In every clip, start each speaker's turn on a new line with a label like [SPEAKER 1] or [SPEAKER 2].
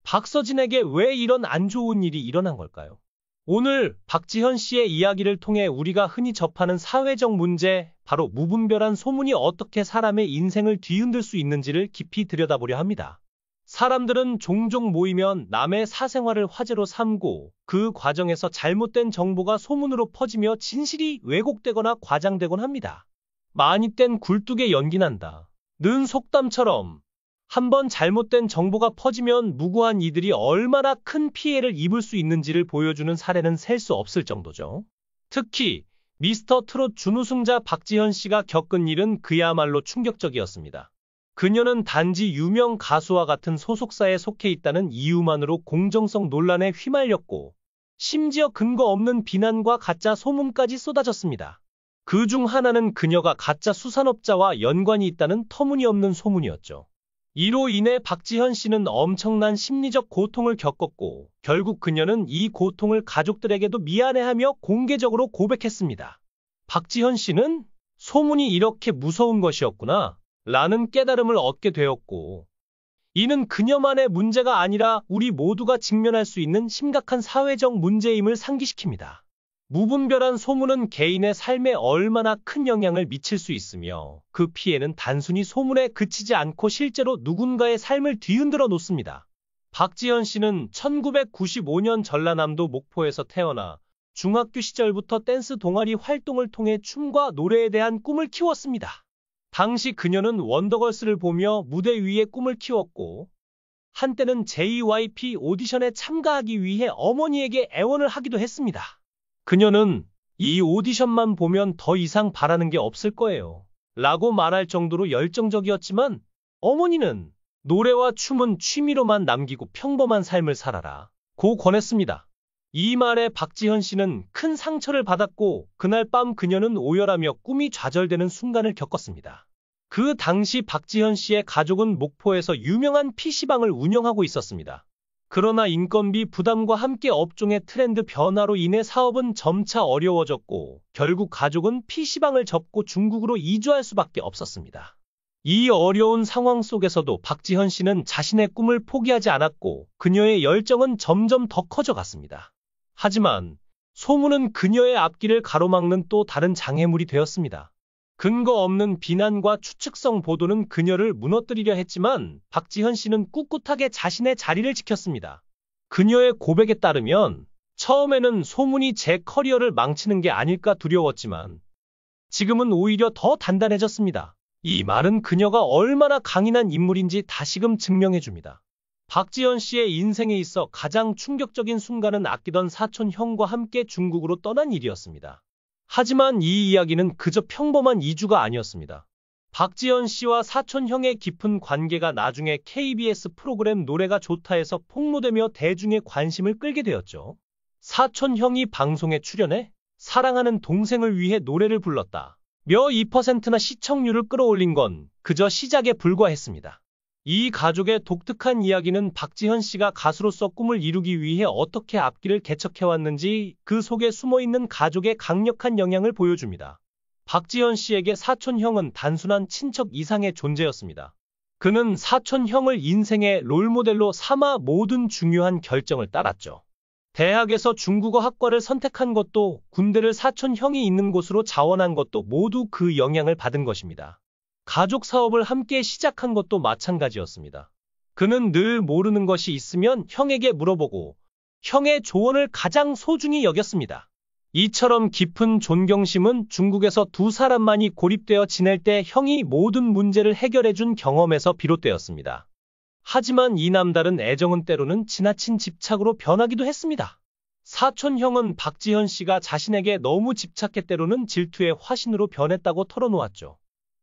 [SPEAKER 1] 박서진에게 왜 이런 안 좋은 일이 일어난 걸까요? 오늘 박지현 씨의 이야기를 통해 우리가 흔히 접하는 사회적 문제, 바로 무분별한 소문이 어떻게 사람의 인생을 뒤흔들 수 있는지를 깊이 들여다보려 합니다. 사람들은 종종 모이면 남의 사생활을 화제로 삼고 그 과정에서 잘못된 정보가 소문으로 퍼지며 진실이 왜곡되거나 과장되곤 합니다. 많이 뗀 굴뚝에 연기 난다 는 속담처럼 한번 잘못된 정보가 퍼지면 무고한 이들이 얼마나 큰 피해를 입을 수 있는지를 보여주는 사례는 셀 수 없을 정도죠. 특히 미스터 트롯 준우승자 박지현 씨가 겪은 일은 그야말로 충격적이었습니다. 그녀는 단지 유명 가수와 같은 소속사에 속해 있다는 이유만으로 공정성 논란에 휘말렸고 심지어 근거 없는 비난과 가짜 소문까지 쏟아졌습니다. 그 중 하나는 그녀가 가짜 수산업자와 연관이 있다는 터무니없는 소문이었죠. 이로 인해 박지현 씨는 엄청난 심리적 고통을 겪었고 결국 그녀는 이 고통을 가족들에게도 미안해하며 공개적으로 고백했습니다. 박지현 씨는 소문이 이렇게 무서운 것이었구나 라는 깨달음을 얻게 되었고 이는 그녀만의 문제가 아니라 우리 모두가 직면할 수 있는 심각한 사회적 문제임을 상기시킵니다. 무분별한 소문은 개인의 삶에 얼마나 큰 영향을 미칠 수 있으며 그 피해는 단순히 소문에 그치지 않고 실제로 누군가의 삶을 뒤흔들어 놓습니다. 박지현 씨는 1995년 전라남도 목포에서 태어나 중학교 시절부터 댄스 동아리 활동을 통해 춤과 노래에 대한 꿈을 키웠습니다. 당시 그녀는 원더걸스를 보며 무대 위에 꿈을 키웠고 한때는 JYP 오디션에 참가하기 위해 어머니에게 애원을 하기도 했습니다. 그녀는 이 오디션만 보면 더 이상 바라는 게 없을 거예요 라고 말할 정도로 열정적이었지만 어머니는 노래와 춤은 취미로만 남기고 평범한 삶을 살아라 고 권했습니다. 이 말에 박지현 씨는 큰 상처를 받았고 그날 밤 그녀는 오열하며 꿈이 좌절되는 순간을 겪었습니다. 그 당시 박지현 씨의 가족은 목포에서 유명한 PC방을 운영하고 있었습니다. 그러나 인건비 부담과 함께 업종의 트렌드 변화로 인해 사업은 점차 어려워졌고 결국 가족은 PC방을 접고 중국으로 이주할 수밖에 없었습니다. 이 어려운 상황 속에서도 박지현 씨는 자신의 꿈을 포기하지 않았고 그녀의 열정은 점점 더 커져갔습니다. 하지만 소문은 그녀의 앞길을 가로막는 또 다른 장애물이 되었습니다. 근거 없는 비난과 추측성 보도는 그녀를 무너뜨리려 했지만 박지현 씨는 꿋꿋하게 자신의 자리를 지켰습니다. 그녀의 고백에 따르면 처음에는 소문이 제 커리어를 망치는 게 아닐까 두려웠지만 지금은 오히려 더 단단해졌습니다. 이 말은 그녀가 얼마나 강인한 인물인지 다시금 증명해줍니다. 박지현 씨의 인생에 있어 가장 충격적인 순간은 아끼던 사촌 형과 함께 중국으로 떠난 일이었습니다. 하지만 이 이야기는 그저 평범한 이주가 아니었습니다. 박지현 씨와 사촌 형의 깊은 관계가 나중에 KBS 프로그램 노래가 좋다에서 폭로되며 대중의 관심을 끌게 되었죠. 사촌 형이 방송에 출연해 사랑하는 동생을 위해 노래를 불렀다 며 2%나 시청률을 끌어올린 건 그저 시작에 불과했습니다. 이 가족의 독특한 이야기는 박지현 씨가 가수로서 꿈을 이루기 위해 어떻게 앞길을 개척해왔는지 그 속에 숨어있는 가족의 강력한 영향을 보여줍니다. 박지현 씨에게 사촌 형은 단순한 친척 이상의 존재였습니다. 그는 사촌 형을 인생의 롤모델로 삼아 모든 중요한 결정을 따랐죠. 대학에서 중국어 학과를 선택한 것도 군대를 사촌 형이 있는 곳으로 자원한 것도 모두 그 영향을 받은 것입니다. 가족 사업을 함께 시작한 것도 마찬가지였습니다. 그는 늘 모르는 것이 있으면 형에게 물어보고 형의 조언을 가장 소중히 여겼습니다. 이처럼 깊은 존경심은 중국에서 두 사람만이 고립되어 지낼 때 형이 모든 문제를 해결해준 경험에서 비롯되었습니다. 하지만 이 남다른 애정은 때로는 지나친 집착으로 변하기도 했습니다. 사촌 형은 박지현 씨가 자신에게 너무 집착해 때로는 질투의 화신으로 변했다고 털어놓았죠.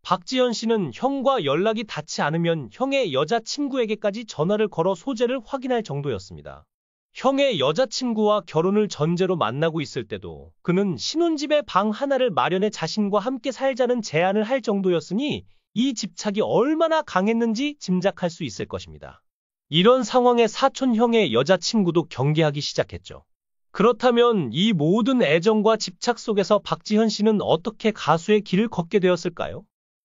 [SPEAKER 1] 박지현 씨는 형과 연락이 닿지 않으면 형의 여자친구에게까지 전화를 걸어 소재를 확인할 정도였습니다. 형의 여자친구와 결혼을 전제로 만나고 있을 때도 그는 신혼집에 방 하나를 마련해 자신과 함께 살자는 제안을 할 정도였으니 이 집착이 얼마나 강했는지 짐작할 수 있을 것입니다. 이런 상황에 사촌 형의 여자친구도 경계하기 시작했죠. 그렇다면 이 모든 애정과 집착 속에서 박지현 씨는 어떻게 가수의 길을 걷게 되었을까요?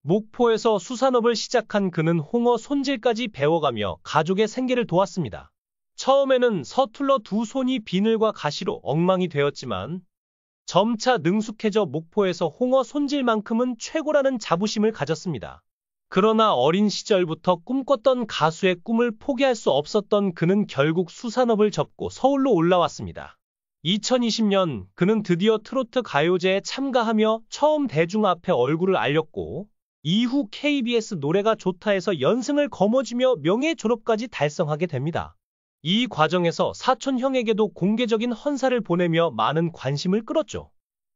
[SPEAKER 1] 목포에서 수산업을 시작한 그는 홍어 손질까지 배워가며 가족의 생계를 도왔습니다. 처음에는 서툴러 두 손이 비늘과 가시로 엉망이 되었지만 점차 능숙해져 목포에서 홍어 손질만큼은 최고라는 자부심을 가졌습니다. 그러나 어린 시절부터 꿈꿨던 가수의 꿈을 포기할 수 없었던 그는 결국 수산업을 접고 서울로 올라왔습니다. 2020년 그는 드디어 트로트 가요제에 참가하며 처음 대중 앞에 얼굴을 알렸고 이후 KBS 노래가 좋다에서 연승을 거머쥐며 명예 졸업까지 달성하게 됩니다. 이 과정에서 사촌 형에게도 공개적인 헌사를 보내며 많은 관심을 끌었죠.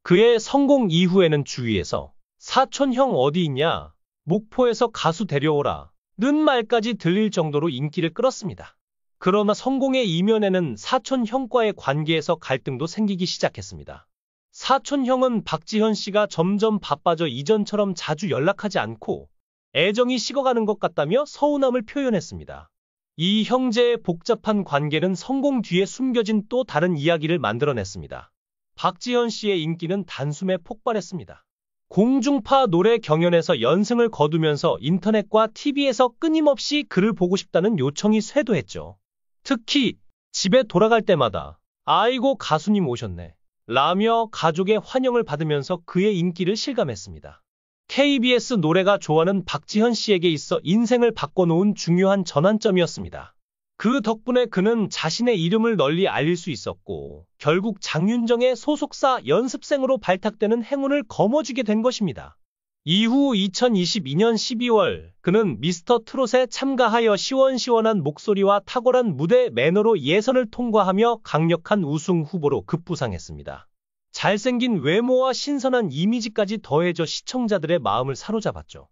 [SPEAKER 1] 그의 성공 이후에는 주위에서 사촌 형 어디 있냐? 목포에서 가수 데려오라. 는 말까지 들릴 정도로 인기를 끌었습니다. 그러나 성공의 이면에는 사촌 형과의 관계에서 갈등도 생기기 시작했습니다. 사촌 형은 박지현 씨가 점점 바빠져 이전처럼 자주 연락하지 않고 애정이 식어가는 것 같다며 서운함을 표현했습니다. 이 형제의 복잡한 관계는 성공 뒤에 숨겨진 또 다른 이야기를 만들어냈습니다. 박지현 씨의 인기는 단숨에 폭발했습니다. 공중파 노래 경연에서 연승을 거두면서 인터넷과 TV에서 끊임없이 그를 보고 싶다는 요청이 쇄도했죠. 특히 집에 돌아갈 때마다 아이고 가수님 오셨네 라며 가족의 환영을 받으면서 그의 인기를 실감했습니다. KBS 노래가 좋아하는 박지현 씨에게 있어 인생을 바꿔놓은 중요한 전환점이었습니다. 그 덕분에 그는 자신의 이름을 널리 알릴 수 있었고 결국 장윤정의 소속사 연습생으로 발탁되는 행운을 거머쥐게 된 것입니다. 이후 2022년 12월 그는 미스터 트롯에 참가하여 시원시원한 목소리와 탁월한 무대 매너로 예선을 통과하며 강력한 우승 후보로 급부상했습니다. 잘생긴 외모와 신선한 이미지까지 더해져 시청자들의 마음을 사로잡았죠.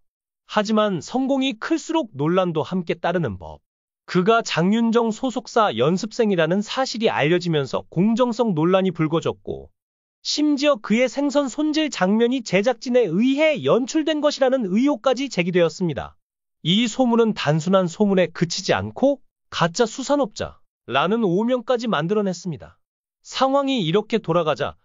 [SPEAKER 1] 하지만 성공이 클수록 논란도 함께 따르는 법. 그가 장윤정 소속사 연습생이라는 사실이 알려지면서 공정성 논란이 불거졌고 심지어 그의 생선 손질 장면이 제작진에 의해 연출된 것이라는 의혹까지 제기되었습니다. 이 소문은 단순한 소문에 그치지 않고 가짜 수산업자라는 오명까지 만들어냈습니다. 상황이 이렇게 돌아가자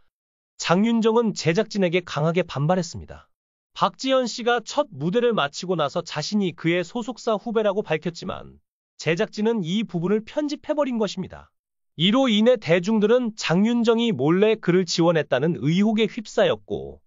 [SPEAKER 1] 장윤정은 제작진에게 강하게 반발했습니다. 박지현 씨가 첫 무대를 마치고 나서 자신이 그의 소속사 후배라고 밝혔지만 제작진은 이 부분을 편집해버린 것입니다. 이로 인해 대중들은 장윤정이 몰래 그를 지원했다는 의혹에 휩싸였고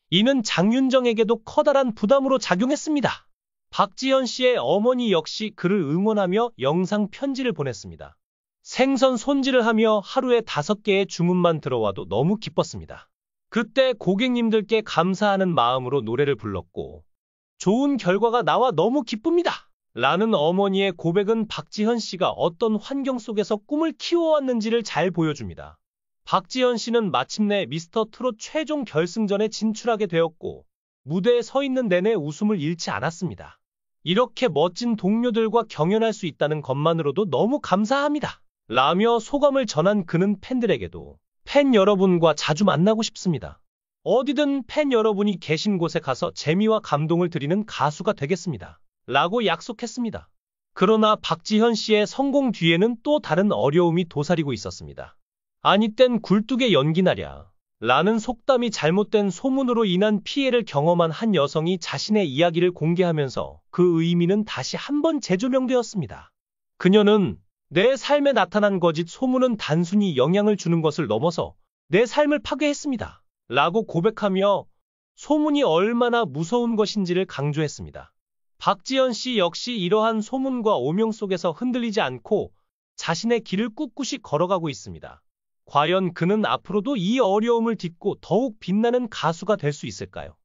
[SPEAKER 1] 이는 장윤정에게도 커다란 부담으로 작용했습니다. 박지현 씨의 어머니 역시 그를 응원하며 영상 편지를 보냈습니다. 생선 손질을 하며 하루에 5개의 주문만 들어와도 너무 기뻤습니다. 그때 고객님들께 감사하는 마음으로 노래를 불렀고 좋은 결과가 나와 너무 기쁩니다. 라는 어머니의 고백은 박지현 씨가 어떤 환경 속에서 꿈을 키워왔는지를 잘 보여줍니다. 박지현 씨는 마침내 미스터 트롯 최종 결승전에 진출하게 되었고 무대에 서 있는 내내 웃음을 잃지 않았습니다. 이렇게 멋진 동료들과 경연할 수 있다는 것만으로도 너무 감사합니다. 라며 소감을 전한 그는 팬들에게도 팬 여러분과 자주 만나고 싶습니다. 어디든 팬 여러분이 계신 곳에 가서 재미와 감동을 드리는 가수가 되겠습니다. 라고 약속했습니다. 그러나 박지현 씨의 성공 뒤에는 또 다른 어려움이 도사리고 있었습니다. 아니 땐 굴뚝에 연기나랴 라는 속담이 잘못된 소문으로 인한 피해를 경험한 한 여성이 자신의 이야기를 공개하면서 그 의미는 다시 한번 재조명되었습니다. 그녀는 내 삶에 나타난 거짓 소문은 단순히 영향을 주는 것을 넘어서 내 삶을 파괴했습니다. 라고 고백하며 소문이 얼마나 무서운 것인지를 강조했습니다. 박지현 씨 역시 이러한 소문과 오명 속에서 흔들리지 않고 자신의 길을 꿋꿋이 걸어가고 있습니다. 과연 그는 앞으로도 이 어려움을 딛고 더욱 빛나는 가수가 될 수 있을까요?